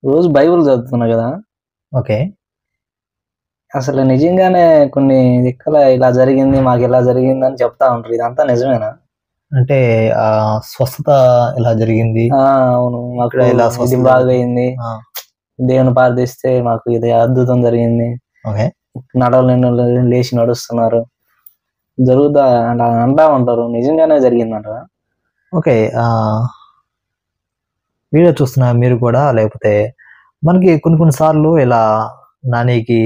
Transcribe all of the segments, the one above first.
రోజు బైబిల్ చదువుతున్నా కదా. ఓకే. అసలు నిజంగానే కొన్ని దిక్కల ఇలా జరిగింది, మాకు ఇలా జరిగింది అని చెప్తా ఉంటారు. ఇదంతా నిజమేనా? అంటే స్వస్థత ఎలా జరిగింది? అవును. ఇక్కడ మాకు ఇలా ఇది స్వస్థత బాగయింది. ఆ! దేవుని ప్రార్థిస్తే మాకు ఇది అద్భుతం జరిగింది. ఓకే. నడవలేనోళ్ళు లేచి నడుస్తున్నారు. జరుగుతా అలా అంటా ఉంటారు. నిజంగానే జరిగిందంటారా? ఓకే. వీడియో చూస్తున్న మీరు కూడా లేకపోతే మనకి కొన్ని సార్లు ఇలా నానికి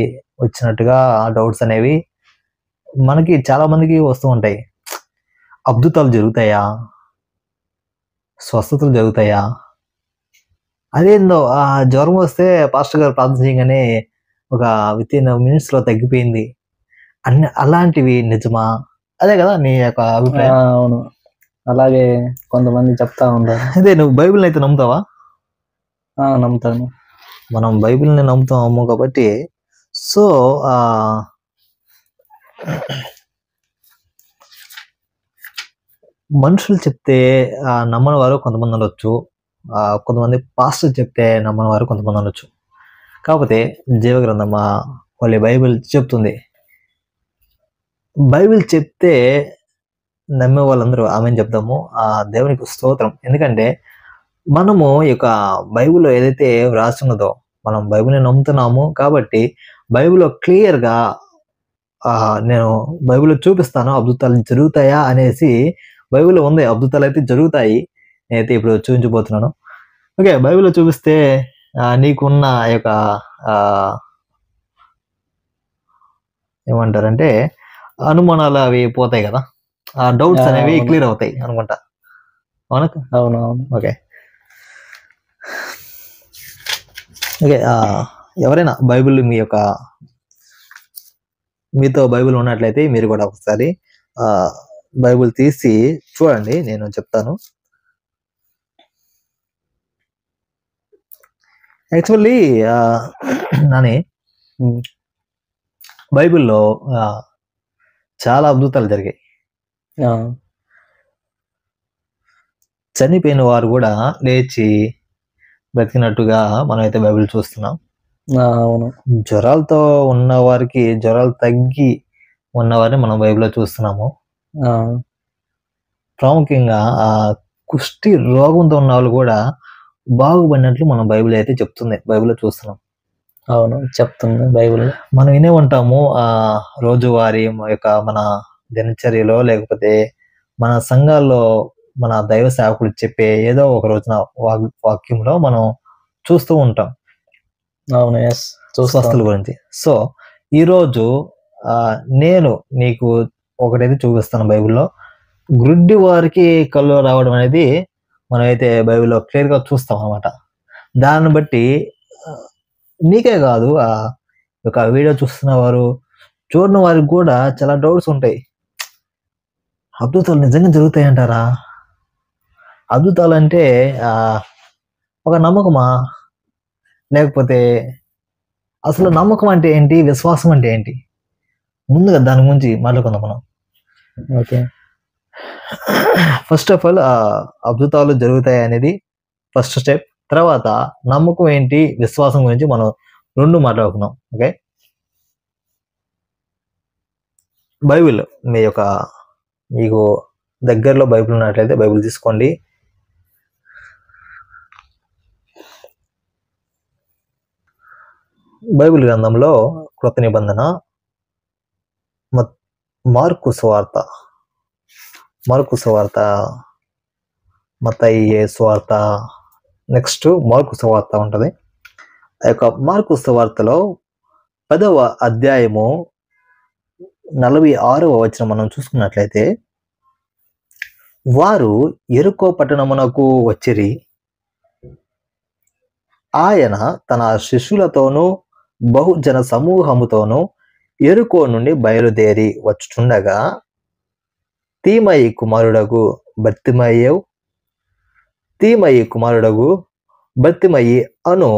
వచ్చినట్టుగా డౌట్స్ అనేవి మనకి చాలా మందికి వస్తూ ఉంటాయి. అద్భుతాలు జరుగుతాయా? స్వస్థతలు జరుగుతాయా? అదేందో జ్వరం వస్తే పాస్టర్ గారు ప్రార్థన చేయగానే ఒక వితిన్ మినిట్స్‌లో తగ్గిపోయింది. అలాంటివి నిజమా? అదే కదా నీ యొక్క అభిప్రాయం? అవును. అలాగే కొంతమంది చెప్తా ఉంటారు. అదే నువ్వు బైబిల్‌ని అయితే నమ్ముతావా? నమ్ముతాను. మనం బైబిల్‌ని నమ్ముతాము కాబట్టి సో, మనుషులు చెప్తే నమ్మని వారు కొంతమంది ఉండొచ్చు. కొంతమంది పాస్టర్ చెప్తే నమ్మని వారు కొంతమంది ఉండొచ్చు. కాకపోతే జీవగ్రంథం హోలీ బైబిల్ చెప్తుంది. బైబిల్ చెప్తే నమ్మే వాళ్ళందరూ ఆమేన్ చెప్దాము. దేవునికి స్తోత్రం. ఎందుకంటే మనము ఈ యొక్క బైబిల్‌లో ఏదైతే వ్రాసున్నదో మనం బైబిల్‌ని నమ్ముతున్నాము కాబట్టి బైబిల్‌లో క్లియర్‌గా నేను బైబిల్‌లో చూపిస్తాను అద్భుతాలు జరుగుతాయా అనేసి బైబిల్‌లో ఉంది. అద్భుతాలు అయితే జరుగుతాయి. నేనైతే ఇప్పుడు చూపించబోతున్నాను. ఓకే. బైబిల్‌లో చూపిస్తే నీకున్న ఈ యొక్క ఏమంటారంటే అనుమానాలు అవి పోతాయి కదా. డౌట్స్ అనేవి క్లియర్ అవుతాయి అనుకుంటా. అవునా? అవునవును. ఓకే. ఓకే. ఎవరైనా బైబిల్ మీతో బైబిల్ ఉన్నట్లయితే మీరు కూడా ఒకసారి బైబిల్ తీసి చూడండి. నేను చెప్తాను. యాక్చువల్లీ నాని బైబిల్‌లో చాలా అద్భుతాలు జరిగాయి. చనిపోయిన వారు కూడా లేచి బ్రతికినట్టుగా మనమైతే బైబిల్ చూస్తున్నాం. అవును. జ్వరాలతో ఉన్న వారికి జ్వరాలు తగ్గి ఉన్నవారిని మనం బైబిల్‌లో చూస్తున్నాము. ప్రాముఖ్యంగా కుష్టి రోగంతో ఉన్న వాళ్ళు కూడా బాగుపడినట్లు మనం బైబిల్ అయితే చెప్తుంది. బైబిల్‌లో చూస్తున్నాం. అవును. చెప్తుంది బైబిల్. మనం వినే ఉంటాము రోజువారీ మన దినచర్యలో లేకపోతే మన సంఘాల్లో మన దైవ సేవకులు చెప్పే ఏదో ఒక రోజున వాక్యంలో మనం చూస్తూ ఉంటాం. అవును. యెస్. స్వస్థతల గురించి. సో, ఈరోజు నేను నీకు ఒకటైతే చూపిస్తాను బైబిల్‌లో. గ్రుడ్డి వారికి కళ్ళు రావడం అనేది మనమైతే బైబిల్‌లో క్లియర్‌గా చూస్తాం అన్నమాట. దాన్ని బట్టి నీకే కాదు ఒక వీడియో చూస్తున్న వారు, చూడని వారికి కూడా చాలా డౌట్స్ ఉంటాయి. అద్భుతాలు నిజంగా జరుగుతాయంటారా? అద్భుతాలంటే ఒక నమ్మకమా? లేకపోతే అసలు నమ్మకం అంటే ఏంటి? విశ్వాసం అంటే ఏంటి? ముందుగా దాని గురించి మాట్లాడుకుందాం మనం. ఓకే. ఫస్ట్ ఆఫ్ ఆల్ అద్భుతాలు జరుగుతాయి అనేది ఫస్ట్ స్టెప్. తర్వాత నమ్మకం ఏంటి, విశ్వాసం గురించి మనం 2 మాట్లాడుకుందాం. ఓకే. బైబిల్ మీకు దగ్గరలో బైబిల్ ఉన్నట్లయితే బైబిల్ తీసుకోండి. బైబిల్ గ్రంథంలో క్రొత్త నిబంధన మార్కు సువార్త, మత్తయి సువార్త, నెక్స్ట్ మార్కు సువార్త ఉంటుంది. ఆ యొక్క మార్కు సువార్తలో 10వ అధ్యాయము 46వ వచనం మనం చూసుకున్నట్లయితే, వారు యెరికో పట్టణమునకు వచ్చిరి. ఆయన తన శిష్యులతోనూ బహుజన సమూహముతోనూ యెరికో నుండి బయలుదేరి వచ్చుచుండగా తీమయి కుమారుడగు బర్తిమయి అను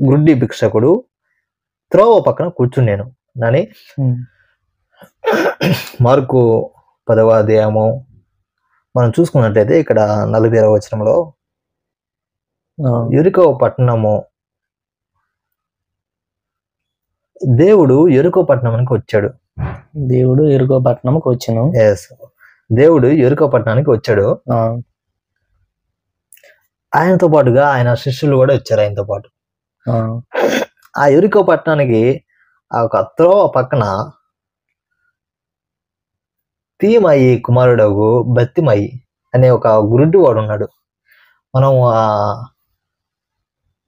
గ్రుడ్డి భిక్షకుడు త్రోవ పక్కన కూర్చున్నాను. నాని మార్కు 10వ అధ్యాయము మనం చూసుకున్నట్లయితే ఇక్కడ 46వ వచనంలో యెరికో పట్టణము దేవుడు యెరికో పట్టణానికి వచ్చాడు. దేవుడు ఎరుకో పట్టణంకి వచ్చాను. ఎస్, దేవుడు యెరికో పట్టణానికి వచ్చాడు. ఆయనతో పాటుగా ఆయన శిష్యులు కూడా వచ్చారు ఆయనతో పాటు. ఆ యెరికో పట్టణానికి ఆ ఒక త్రోవ పక్కన తీమయి కుమారుడగు బత్తిమయి అనే ఒక గురుడ్డి వాడు ఉన్నాడు. మనం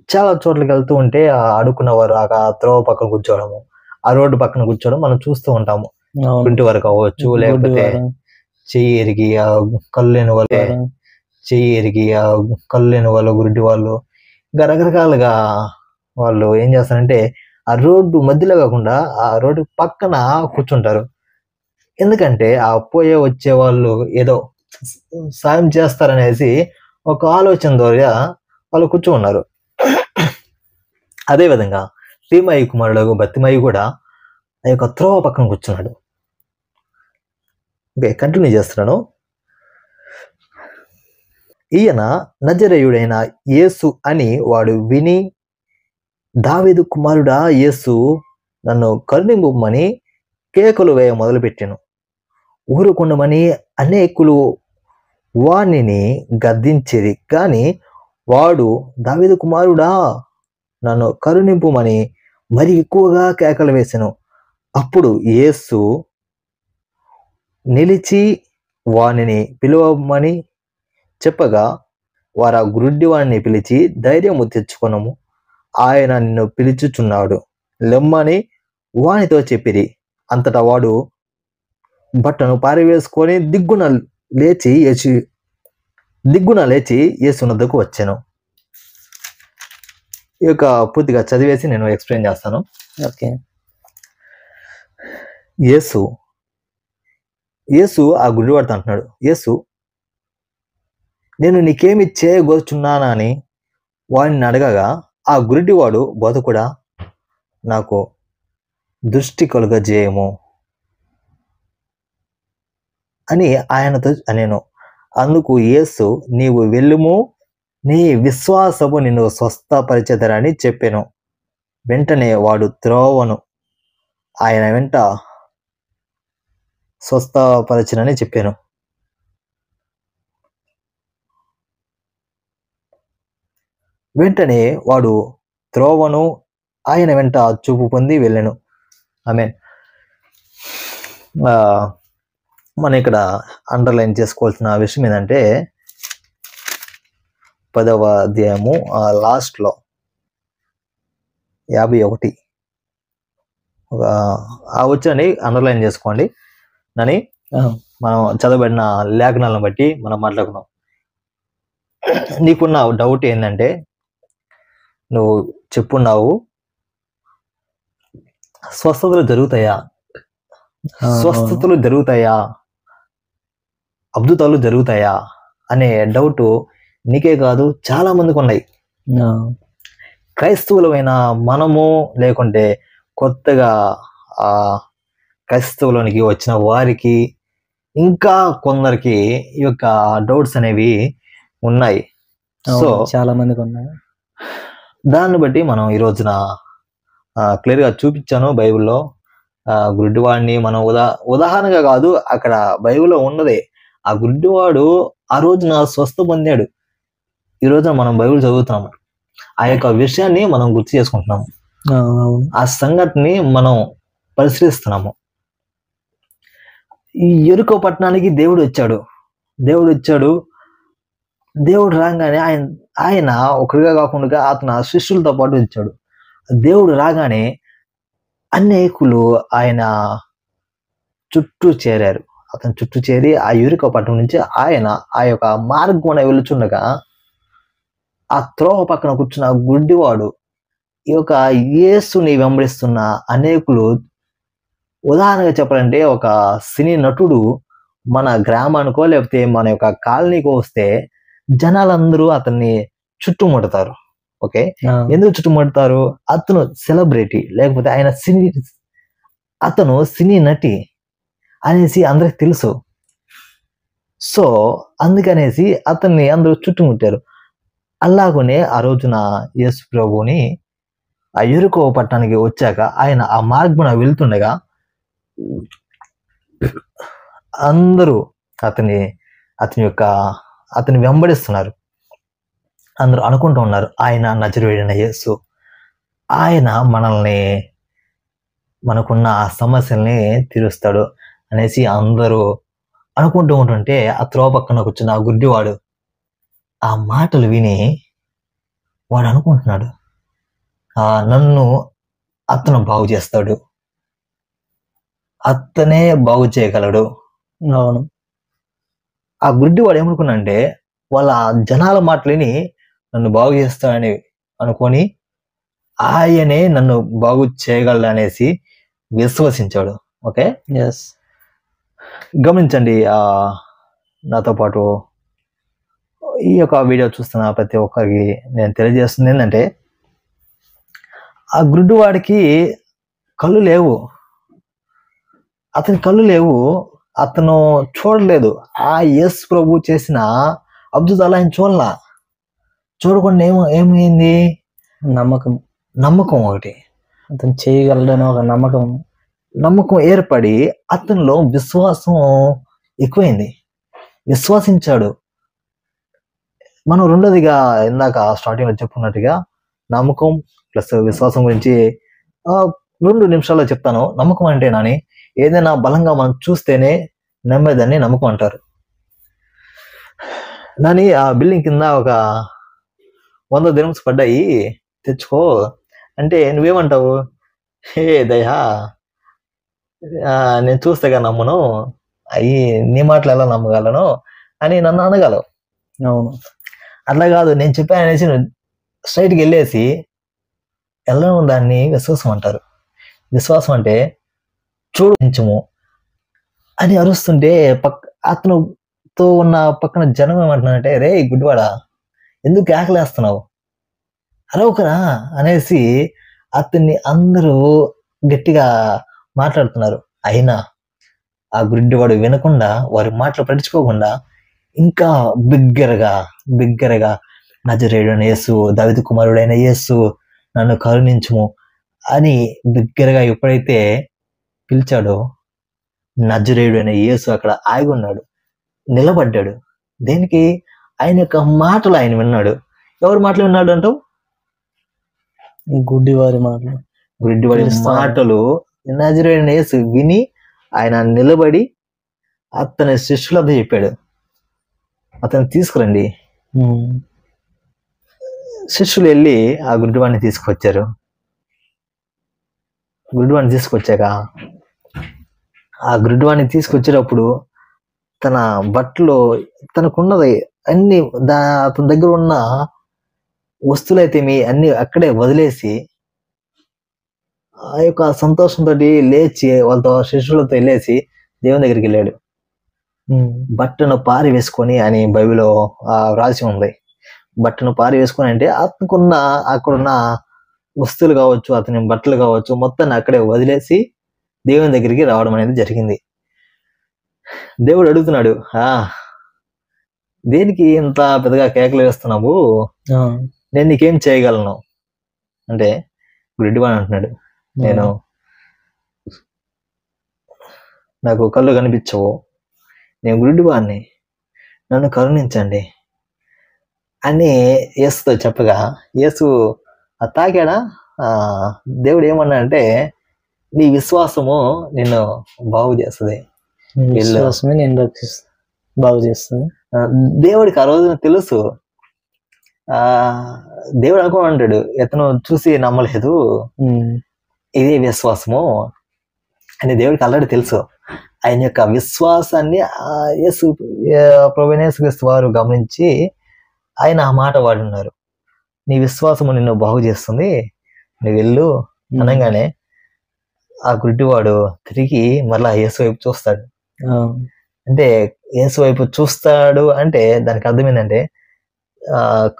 చాలా చోట్లకి వెళ్తూ ఉంటే ఆడుకున్నవారు ఆ త్రోవ పక్కన కూర్చోవడము, ఆ రోడ్డు పక్కన కూర్చోవడం మనం చూస్తూ ఉంటాము. గుంటి వరకు అవ్వచ్చు, లేకపోతే చెయ్యి ఎరిగి కళ్ళు లేని వాళ్ళు, చెయ్యి ఎరిగి కళ్ళు లేని వాళ్ళు, గురుడ్డి వాళ్ళు, ఇంకా రకరకాలుగా వాళ్ళు ఏం చేస్తారంటే ఆ రోడ్డు మధ్యలో కాకుండా ఆ రోడ్డు పక్కన కూర్చుంటారు. ఎందుకంటే ఆ పోయే వచ్చే వాళ్ళు ఏదో సాయం చేస్తారనేసి ఒక ఆలోచన ద్వారా వాళ్ళు కూర్చున్నారు. అదేవిధంగా తీమయి కుమారుడు బత్తిమయి కూడా ఆ యొక్క త్రోవ పక్కన కూర్చున్నాడు. ఓకే, కంటిన్యూ చేస్తున్నాను. ఈయన నజరేయుడైన యేసు అని వాడు విని, దావీదు కుమారుడా యేసు, నన్ను కరుణింపుమని కేకలు వేయ మొదలుపెట్టాను. ఊరుకుండమని అనేకులు వాణిని గద్దించేది, కానీ వాడు దావీదు కుమారుడా నన్ను కరుణింపుమని మరి ఎక్కువగా కేకలు వేసెను. అప్పుడు యేసు నిలిచి వానిని పిలువమని చెప్పగా, వారు ఆ గురుడ్డి వాడిని పిలిచి, ధైర్యము తెచ్చుకొనము, ఆయన నిన్ను పిలుచుచున్నాడు, లెమ్మని వానితో చెప్పిరి. అంతటా వాడు బట్టను పారివేసుకొని దిగ్గున లేచి యేసునద్దకు వచ్చాను. ఈ యొక్క పూర్తిగా చదివేసి నేను ఎక్స్ప్లెయిన్ చేస్తాను. ఓకే. యేసు ఆ గుడ్డివాడితో అంటున్నాడు, యేసు నేను నీకేమి చేయగోరుచున్నానని వాడిని అడగగా, ఆ గుడ్డివాడు, బోధకుడా నాకు దృష్టి కలుగజేయము అని ఆయనతో అనేను. అందుకు యేసు, నీవు వెళ్ళుము, నీ విశ్వాసము నిన్ను స్వస్థపరిచెదరని చెప్పెను. వెంటనే వాడు త్రోవను ఆయన వెంట స్వస్థపరచనని చెప్పాను. వెంటనే వాడు త్రోవను ఆయన వెంట చూపు పొంది వెళ్ళాను. ఆమేన్. మనం ఇక్కడ అండర్లైన్ చేసుకోవాల్సిన విషయం ఏంటంటే 10వ అధ్యాయము లాస్ట్లో 51 ఆ వచ్చని అండర్లైన్ చేసుకోండి అని మనం చదవబడిన లేఖనాలను బట్టి మనం మాట్లాడుకున్నాం. నీకున్న డౌట్ ఏంటంటే, నువ్వు చెప్పున్నావు స్వస్థతలు జరుగుతాయా, అద్భుతాలు జరుగుతాయా అనే డౌట్ నీకే కాదు చాలా మందికి ఉన్నాయి. క్రైస్తవులమైన మనము, లేకుంటే కొత్తగా క్రైస్తవులోనికి వచ్చిన వారికి, ఇంకా కొందరికి ఈ యొక్క డౌట్స్ అనేవి ఉన్నాయి. సో చాలా మందికి ఉన్నాయి. దాన్ని బట్టి మనం ఈ రోజున క్లియర్గా చూపించాను బైబిల్లో. గుడ్డివాడిని మనం ఉదాహరణగా కాదు, అక్కడ బైబిల్లో ఉన్నదే. ఆ గుడ్డివాడు ఆ రోజున స్వస్థ పొందాడు. ఈ రోజున మనం బైబిల్ చదువుతున్నాము, ఆ యొక్క విషయాన్ని మనం గుర్తు చేసుకుంటున్నాము, ఆ సంఘటనని మనం పరిశీలిస్తున్నాము. ఈ యెరికో పట్టణానికి దేవుడు వచ్చాడు. దేవుడు రాగానే ఆయన ఒకరిగా కాకుండా అతను శిష్యులతో పాటు వచ్చాడు. దేవుడు రాగానే అనేకులు ఆయన చుట్టూ చేరారు. అతను చుట్టూ చేరి ఆ యెరికో పట్టణం నుంచి ఆయన ఆ యొక్క మార్గం వెళుచుండగా, ఆ త్రోవ పక్కన కూర్చున్న గుడ్డివాడు, ఈ యొక్క యేసుని వెంబడిస్తున్న అనేకులు, ఉదాహరణగా చెప్పాలంటే ఒక సినీ నటుడు మన గ్రామానికో లేకపోతే మన యొక్క కాలనీకో వస్తే జనాలందరూ అతన్ని చుట్టుముడతారు. ఓకే, ఎందుకు చుట్టుముడతారు? అతను సెలబ్రిటీ, లేకపోతే అతను సినీ నటి అనేసి అందరికి తెలుసు. సో అందుకనేసి అతన్ని అందరూ చుట్టుముట్టారు. అలాగనే ఆ రోజున యేసు ప్రభువుని ఆ యెరికో పట్టణానికి వచ్చాక ఆయన ఆ మార్గమున వెళ్తుండగా అందరూ అతని వెంబడిస్తున్నారు. అందరూ అనుకుంటూ ఉన్నారు, ఆయన నజరేయుడైన యేసు, ఆయన మనకున్న ఆ సమస్యల్ని తీరుస్తాడు అనేసి అందరూ అనుకుంటూ ఉంటుంటే ఆ త్రోవ పక్కన కూర్చున్న ఆ గుడ్డివాడు ఆ మాటలు విని వాడు అనుకుంటున్నాడు, నన్ను అతను బాగు చేస్తాడు, అతనే బాగు చేయగలడు. అవును. ఆ గుడ్డివాడు ఏమనుకున్నాడంటే వాళ్ళ జనాల మాటలని నన్ను బాగు చేస్తాడని అనుకొని ఆయనే నన్ను బాగు చేయగలడు అనేసి విశ్వసించాడు. Okay, yes. గమనించండి. నాతో పాటు ఈ యొక్క వీడియో చూస్తున్న ప్రతి ఒక్కరికి నేను తెలియజేస్తుంది ఏంటంటే, ఆ గుడ్డివాడికి కళ్ళు లేవు, అతని కళ్ళు లేవు, అతను చూడలేదు. ఆ యేసు ప్రభు చేసిన అద్భుతాలు ఆయన చూడకుండా ఏమైంది? నమ్మకం ఒకటి, అతను చేయగలడని ఒక నమ్మకం ఏర్పడి అతనిలో విశ్వాసం ఎక్కువైంది, విశ్వసించాడు. మనం రెండోదిగా ఇందాక స్టార్టింగ్లో చెప్పుకున్నట్టుగా నమ్మకం ప్లస్ విశ్వాసం గురించి 2 నిమిషాల్లో చెప్తాను. నమ్మకం అంటే నాని ఏదైనా బలంగా మనం చూస్తేనే నమ్మేదాన్ని నమ్మకం అంటారు. నాని ఆ బిల్డింగ్ కింద ఒక 100 దిరమ్స్ పడ్డాయి, తెచ్చుకో అంటే నువ్వేమంటావు? హే దయా, నేను చూస్తేగా నమ్మను, అయ్యి నీ మాటలు ఎలా నమ్మగలను అని నన్ను అనగలవు. అవును. అట్లా కాదు, నేను చెప్పాను అనేసి స్ట్రైట్కి వెళ్ళడం దాన్ని విశ్వాసం అంటారు. విశ్వాసం అంటే చూడించము అని అరుస్తుంటే అతనుతో ఉన్న పక్కన జనం ఏమంటున్నారంటే, రే గుడ్డివాడా, ఎందుకు కేకలేస్తున్నావు, అరవకరా అనేసి అతన్ని అందరూ గట్టిగా మాట్లాడుతున్నారు. అయినా ఆ గుడ్డివాడు వినకుండా, వారి మాటలు పట్టించుకోకుండా ఇంకా బిగ్గరగా నజరేయుడైన యేసు, దావీదు కుమారుడైన యేసు, నన్ను కరుణించుము అని బిగ్గరగా ఎప్పుడైతే పిలిచాడో, నజరేయుడైన యేసు అక్కడ ఆగి ఉన్నాడు, నిలబడ్డాడు. దేనికి? ఆయన యొక్క మాటలు ఆయన విన్నాడు. ఎవరి మాటలు విన్నాడు అంటావు? గుడ్డివాడి మాటలు నజరేయుడైన యేసు విని ఆయన నిలబడి అతని శిష్యులతో చెప్పాడు, అతను తీసుకురండి. శిష్యులు వెళ్ళి ఆ గుడ్డివాడిని తీసుకొచ్చారు. గుడ్డివాడిని తీసుకొచ్చాక ఆ గుడ్డివాడిని తీసుకొచ్చేటప్పుడు తన బట్టలు, తనకున్నది అన్ని, అతని దగ్గర ఉన్న వస్తువులైతే అన్ని అక్కడే వదిలేసి ఆ యొక్క సంతోషంతో లేచి వాళ్ళతో శిష్యులతో వెళ్ళేసి దేవుని దగ్గరికి వెళ్ళాడు. బట్టను పారి వేసుకొని అని బైబిల్లో రాసి ఉంది. బట్టను పారి వేసుకొని అంటే అతనుకున్న అక్కడున్న వస్తువులు కావచ్చు, అతని బట్టలు కావచ్చు, మొత్తాన్ని అక్కడే వదిలేసి దేవుని దగ్గరికి రావడం అనేది జరిగింది. దేవుడు అడుగుతున్నాడు, దేనికి ఇంత పెద్దగా కేకలు వేస్తున్నావు, నేను నీకేం చేయగలను అంటే, గుడ్డివాడు అంటున్నాడు, నాకు కళ్ళు కనిపించవు, నేను గుడ్డివాడిని, నన్ను కరుణించండి అని యేసుతో చెప్పగా, యేసు తాకాడా? దేవుడు ఏమన్నాడంటే, నీ విశ్వాసము నిన్ను బాగు చేస్తుంది, బాగు చేస్తుంది. దేవుడికి ఆ రోజున తెలుసు. దేవుడు అనుకోమంటాడు, ఇతను చూసి నమ్మలేదు, ఇదే విశ్వాసము అని దేవుడికి ఆల్రెడీ తెలుసు. ఆయన యొక్క విశ్వాసాన్ని ప్రభువైన యేసుక్రీస్తు వారు గమనించి ఆయన ఆ మాట వాడున్నారు, నీ విశ్వాసము నిన్ను బాగు చేస్తుంది, నువ్వు వెళ్ళు అనగానే ఆ గుడ్డివాడు తిరిగి మళ్ళా యేసు వైపు చూస్తాడు. అంటే యేసు వైపు చూస్తాడు అంటే దానికి అర్థం ఏంటంటే,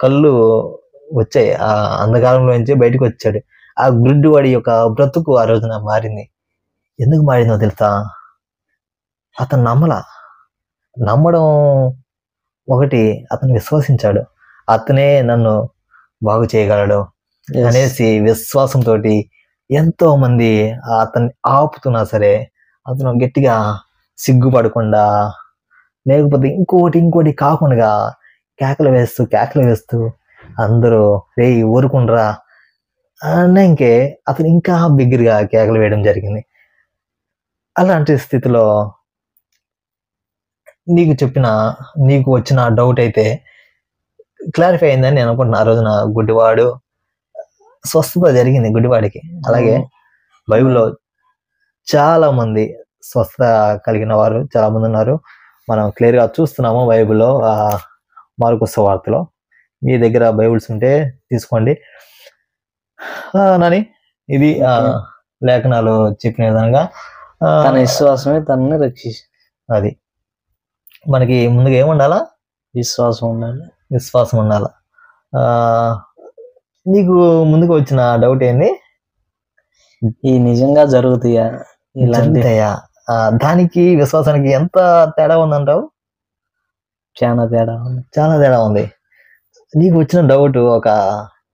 కళ్ళు వచ్చాయి, ఆ అంధకారంలో నుంచి బయటకు వచ్చాడు. ఆ గుడ్డివాడి యొక్క బ్రతుకు ఆ రోజున మారింది. ఎందుకు మారిందో తెలుసా? అతను నమ్మడం ఒకటి, అతను విశ్వసించాడు, అతనే నన్ను బాగు చేయగలడు, Yes. అనేసి విశ్వాసంతో ఎంతో మంది అతన్ని ఆపుతున్నా సరే అతను గట్టిగా సిగ్గుపడకుండా, లేకపోతే ఇంకోటి కాకుండా కేకలు వేస్తూ అందరూ రేయ్ ఊరుకుండ్రా అన్నంకే అతను ఇంకా బిగ్గరగా కేకలు వేయడం జరిగింది. అలాంటి స్థితిలో నీకు వచ్చిన డౌట్ అయితే క్లారిఫై అయిందని నేను అనుకుంటున్నా. ఆ రోజున గుడ్డివాడు స్వస్థత జరిగింది గుడ్డివాడికి. అలాగే బైబిల్లో చాలా మంది స్వస్థత కలిగిన వారు చాలా మంది ఉన్నారు. మనం క్లియర్ గా చూస్తున్నాము బైబిల్లో. మార్కు సువార్తలో మీ దగ్గర బైబిల్స్ ఉంటే తీసుకోండి. నాని ఇది లేఖనాలు చెప్పిన విధంగా తన విశ్వాసమే తనని రక్షించి, అది మనకి ముందుగా ఏముండాలా? విశ్వాసం ఉండాలి. నీకు ముందుకు వచ్చిన డౌట్ ఏంది? ఈ నిజంగా జరుగుతాయా ఇలాంటియా? దానికి విశ్వాసానికి ఎంత తేడా ఉందంటావు? చాలా తేడా ఉంది. నీకు వచ్చిన డౌట్ ఒక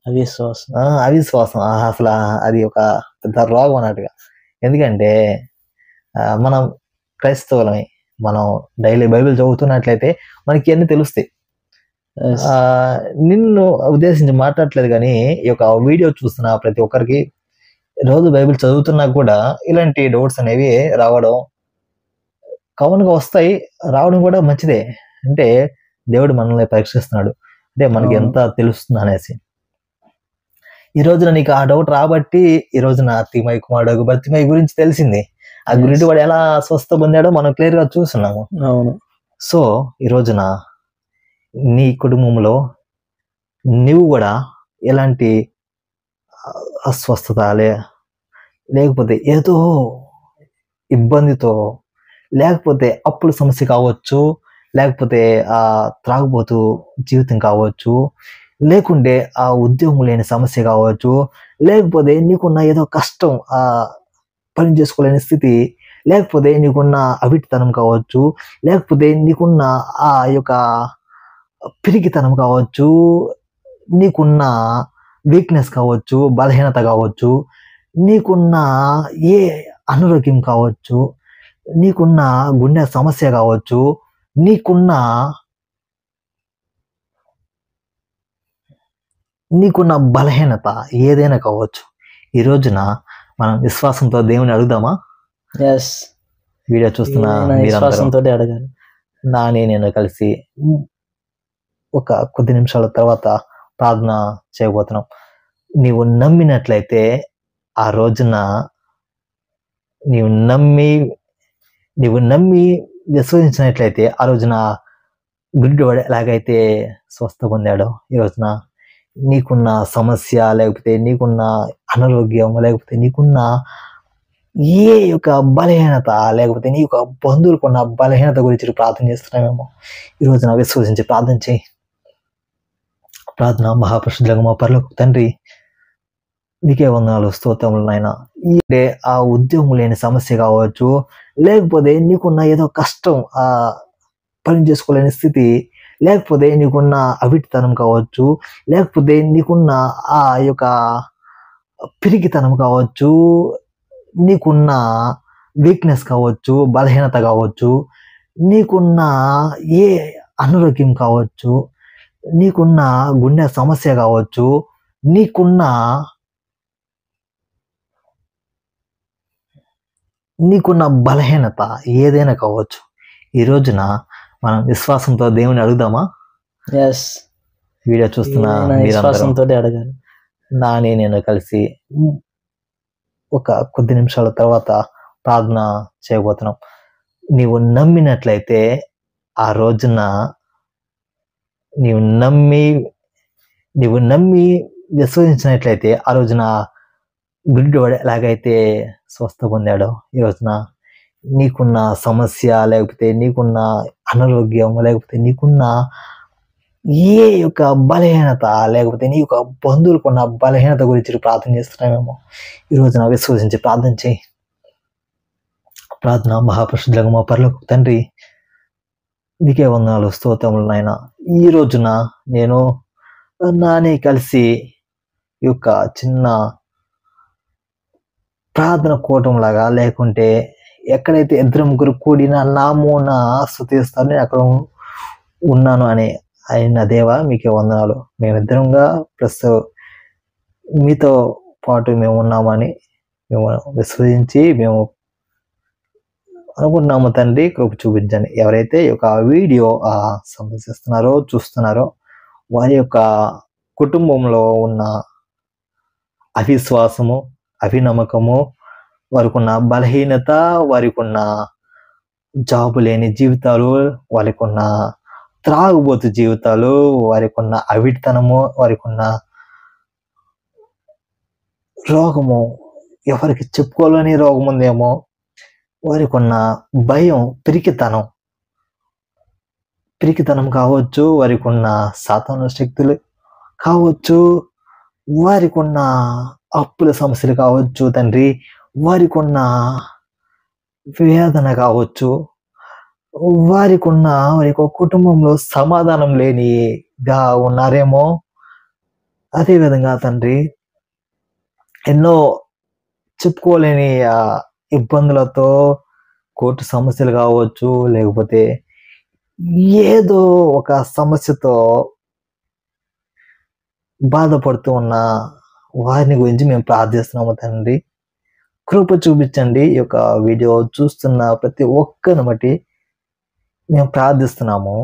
అవిశ్వాసం. అసలు అది ఒక పెద్ద రోగం అన్నట్టుగా. ఎందుకంటే మనం క్రైస్తవులమే, మనం డైలీ బైబిల్ చదువుతున్నట్లయితే మనకి అన్ని తెలుస్తాయి. నిన్ను ఉద్దేశించి మాట్లాడట్లేదు, కానీ ఈ యొక్క వీడియో చూస్తున్న ప్రతి ఒక్కరికి రోజు బైబిల్ చదువుతున్నా కూడా ఇలాంటి డౌట్స్ అనేవి రావడం కామన్గా వస్తాయి. రావడం కూడా మంచిదే. అంటే దేవుడు మనల్ని పరీక్షిస్తున్నాడు, అంటే మనకి ఎంత తెలుస్తుంది అనేసి. ఈ రోజున నీకు ఆ డౌట్ రాబట్టి ఈ రోజున తిమై కుమారుడు బర్తిమై గురించి తెలిసింది. ఆ గురించి వాడు ఎలా స్వస్థ పొందాడో మనం క్లియర్ గా చూస్తున్నాము. సో ఈ రోజున నీ కుటుంబంలో నువ్వు కూడా ఎలాంటి అస్వస్థత లేకపోతే ఏదో ఇబ్బందితో, లేకపోతే అప్పుల సమస్య కావచ్చు, లేకపోతే ఆ త్రాగుబోతు జీవితం కావచ్చు, లేకుంటే ఆ ఉద్యోగం లేని సమస్య కావచ్చు, లేకపోతే నీకున్న ఏదో కష్టం ఆ పని చేసుకోలేని స్థితి, లేకపోతే నీకున్న అవిటితనం కావచ్చు, లేకపోతే నీకున్న ఆ యొక్క పిరికితనం కావచ్చు, నీకున్న వీక్నెస్ కావచ్చు, బలహీనత కావచ్చు, నీకున్న ఏ అనారోగ్యం కావచ్చు, నీకున్న గుండె సమస్య కావచ్చు, నీకున్న బలహీనత ఏదైనా కావచ్చు, ఈ రోజున మనం విశ్వాసంతో దేవుని అడుగుదామా? వీడియో చూస్తున్న విశ్వాసంతో అడగాలి. నేను కలిసి ఒక కొద్ది నిమిషాల తర్వాత ప్రార్థన చేయబోతున్నాం. నీవు నమ్మినట్లయితే ఆ రోజున నీవు నమ్మి విశ్వసించినట్లయితే ఆ రోజున గుడ్డివాడు ఎలాగైతే స్వస్థ పొందాడో, ఈ రోజున నీకున్న సమస్య, లేకపోతే నీకున్న అనారోగ్యం, లేకపోతే నీకున్న ఏ యొక్క బలహీనత, లేకపోతే నీ యొక్క బంధువులకున్న బలహీనత గురించి ప్రార్థన చేస్తున్నామేమో, ఈ రోజున విశ్వసించి ప్రార్థన చేయి. ప్రార్థన. మహాపరిశుద్ధులకు మా పరలోకపు తండ్రి, నీకే వందనాలు, స్తోత్రములు నాయన. ఈ ఆ ఉద్యోగం లేని సమస్య కావచ్చు, లేకపోతే నీకున్న ఏదో కష్టం ఆ పని చేసుకోలేని స్థితి, లేకపోతే నీకున్న అవిటితనం కావచ్చు, లేకపోతే నీకున్న ఆ యొక్క పిరికితనం కావచ్చు, నీకున్న వీక్నెస్ కావచ్చు, బలహీనత కావచ్చు, నీకున్న ఏ అనారోగ్యం కావచ్చు, నీకున్న గుండె సమస్య కావచ్చు, నీకున్న బలహీనత ఏదైనా కావచ్చు, ఈ రోజున మనం విశ్వాసంతో దేవుని అడుగుదామా? వీడియో చూస్తున్న విశ్వాసంతో అడగాలి. నేను కలిసి ఒక కొద్ది నిమిషాల తర్వాత ప్రార్థన చేయబోతున్నాం. నీవు నమ్మినట్లయితే ఆ రోజున నీవు నమ్మి విశ్వసించినట్లయితే ఆ రోజున గుడ్డివాడు ఎలాగైతే స్వస్థ పొందాడో, ఈ రోజున నీకున్న సమస్య, లేకపోతే నీకున్న అనారోగ్యం, లేకపోతే నీకున్న ఏ యొక్క బలహీనత, లేకపోతే నీ యొక్క బంధువులకున్న బలహీనత గురించి ప్రార్థన చేస్తున్నామేమో, ఈ రోజున విశ్వసించి ప్రార్థన చేయి. ప్రార్థన. మహాపరిశుద్ధులకు మా పరలోకపు తండ్రి, నీకే వందనాలు, స్తోత్రములు నాయన. ఈ రోజున నేను కలిసి ఈ యొక్క చిన్న ప్రార్థన కూటంలాగా, లేకుంటే ఎక్కడైతే ఇద్దరు ముగ్గురు కూడిన నామూన స్తుతిస్తారు, నేను అక్కడ ఉన్నాను అని. ఆయన దేవా మీకే వందనాలు, మేమిద్దరంగా ప్లస్ మీతో పాటు మేము ఉన్నామని మేము విశ్వసించి మేము అనుకుంటున్నాము తండ్రి. కృప చూపించండి. ఎవరైతే ఈ యొక్క వీడియో సందర్శిస్తున్నారో చూస్తున్నారో వారి యొక్క కుటుంబంలో ఉన్న అవిశ్వాసము, అవినమ్మకము, వారికి ఉన్న బలహీనత, వారికి ఉన్న జాబు లేని జీవితాలు, వారికి ఉన్న త్రాగుబోతు జీవితాలు, వారికి ఉన్న అవిటితనము, వారికి ఉన్న రోగము, ఎవరికి చెప్పుకోలేని రోగం ఉందేమో, వారికి ఉన్న భయం, పిరికితనం కావచ్చు, వారికి ఉన్న సాతాను శక్తులు కావచ్చు, వారికి ఉన్న అప్పుల సమస్యలు కావచ్చు తండ్రి, వారికి ఉన్న వేదన కావచ్చు, వారి యొక్క కుటుంబంలో సమాధానం లేనిగా ఉన్నారేమో. అదేవిధంగా తండ్రి ఎన్నో చెప్పుకోలేని ఇబ్బందులతో, కోర్టు సమస్యలు కావచ్చు, లేకపోతే ఏదో ఒక సమస్యతో బాధపడుతూ ఉన్న వారిని గురించి మేము ప్రార్థిస్తున్నాము తండ్రి. కృప చూపించండి. ఈ యొక్క వీడియో చూస్తున్న ప్రతి ఒక్కరిని బట్టి మేము ప్రార్థిస్తున్నాము.